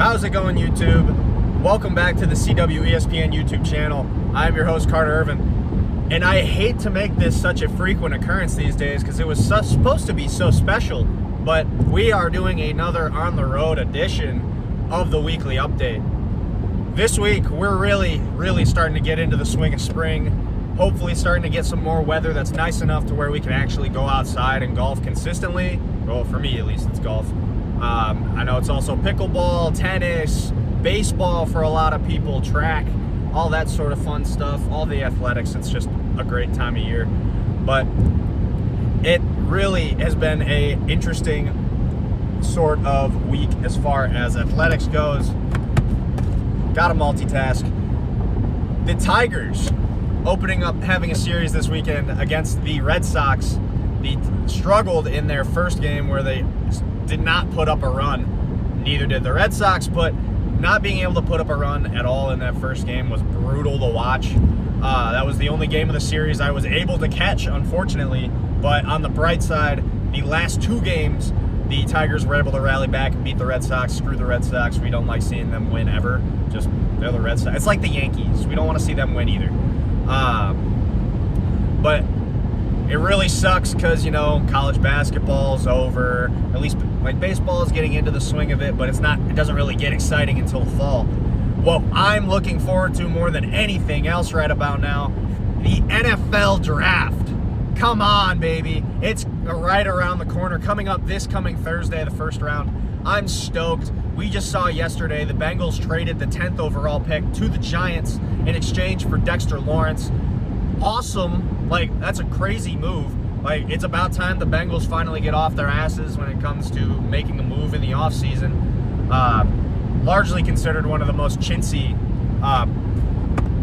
How's it going, YouTube? Welcome back to the CWESPN YouTube channel. I'm your host, Carter Irvin. And I hate to make this such a frequent occurrence these days because it was supposed to be so special, but we are doing another on-the-road edition of the weekly update. This week, we're really starting to get into the swing of spring, hopefully starting to get some more weather that's nice enough to where we can actually go outside and golf consistently. Well, for me at least, it's golf. I know it's also pickleball, tennis, baseball for a lot of people, track, all that sort of fun stuff, all the athletics. It's just a great time of year. But it really has been a interesting sort of week as far as athletics goes. Gotta multitask. The Tigers opening up, having a series this weekend against the Red Sox. They struggled in their first game where they did not put up a run. Neither did the Red Sox, but not being able to put up a run at all in that first game was brutal to watch. That was the only game of the series I was able to catch, unfortunately. But on the bright side, the last two games, the Tigers were able to rally back and beat the Red Sox. Screw the Red Sox. We don't like seeing them win ever. Just, they're the Red Sox. It's like the Yankees. We don't want to see them win either. But it really sucks because, you know, college basketball's over. At least, like, baseball is getting into the swing of it, but it doesn't really get exciting until the fall. What I'm looking forward to more than anything else right about now, the NFL draft. Come on, baby. It's right around the corner. Coming up this coming Thursday, the first round. I'm stoked. We just saw yesterday the Bengals traded the 10th overall pick to the Giants in exchange for Dexter Lawrence. Awesome. Like, that's a crazy move. Like, it's about time the Bengals finally get off their asses when it comes to making a move in the offseason. Largely considered one of the most chintzy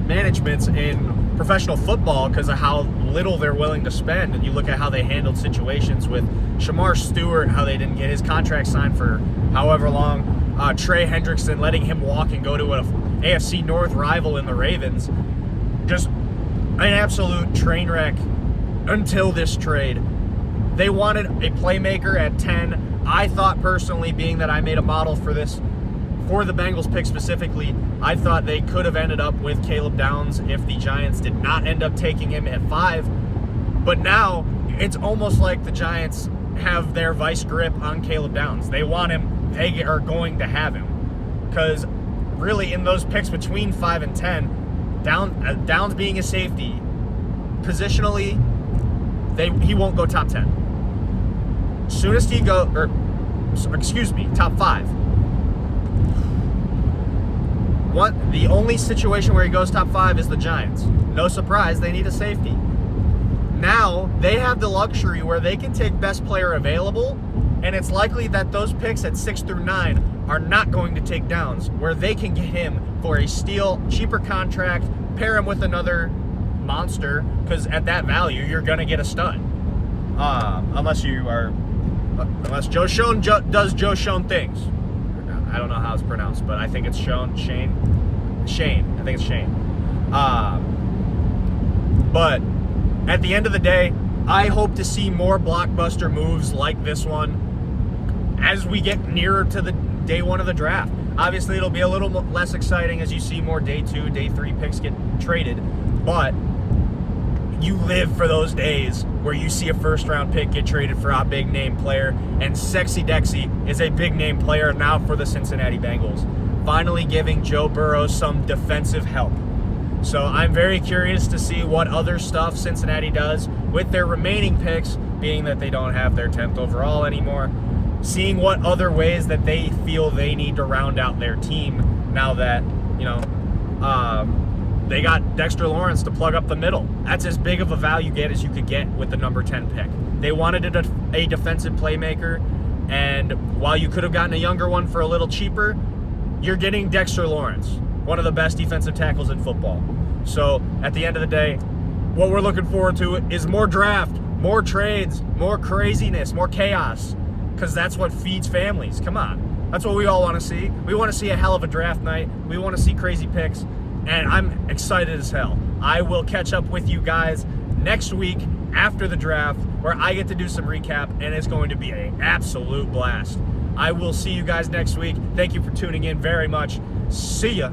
managements in professional football because of how little they're willing to spend. And you look at how they handled situations with Shamar Stewart, how they didn't get his contract signed for however long. Trey Hendrickson letting him walk and go to an AFC North rival in the Ravens. Just an absolute train wreck until this trade. They wanted a playmaker at 10. I thought personally, being that I made a model for this, for the Bengals pick specifically, I thought they could have ended up with Caleb Downs if the Giants did not end up taking him at 5. But now it's almost like the Giants have their vice grip on Caleb Downs. They want him. They are going to have him. Because really in those picks between 5 and 10, Downs being a safety, positionally, he won't go top 10. Soonest he top 5. The only situation where he goes top 5 is the Giants. No surprise, they need a safety. Now, they have the luxury where they can take best player available, and it's likely that those picks at 6 through 9 are not going to take Downs, where they can get him for a steal, cheaper contract, pair him with another monster, because at that value, you're going to get a stud. Unless Joe Schoen does Joe Schoen things. I don't know how it's pronounced, but I think it's Shane. I think it's Shane. But at the end of the day, I hope to see more blockbuster moves like this one as we get nearer to the day one of the draft. Obviously, it'll be a little less exciting as you see more day 2, day 3 picks get traded, but you live for those days where you see a first-round pick get traded for a big-name player, and Sexy Dexy is a big-name player now for the Cincinnati Bengals, finally giving Joe Burrow some defensive help. So I'm very curious to see what other stuff Cincinnati does with their remaining picks, being that they don't have their 10th overall anymore, seeing what other ways that they feel they need to round out their team now that, you know, they got Dexter Lawrence to plug up the middle. That's as big of a value get as you could get with the number 10 pick. They wanted a defensive playmaker, and while you could have gotten a younger one for a little cheaper, you're getting Dexter Lawrence, one of the best defensive tackles in football. So at the end of the day, what we're looking forward to is more draft, more trades, more craziness, more chaos, because that's what feeds families. Come on. That's what we all want to see. We want to see a hell of a draft night. We want to see crazy picks, and I'm excited as hell. I will catch up with you guys next week after the draft, where I get to do some recap, and it's going to be an absolute blast. I will see you guys next week. Thank you for tuning in very much. See ya.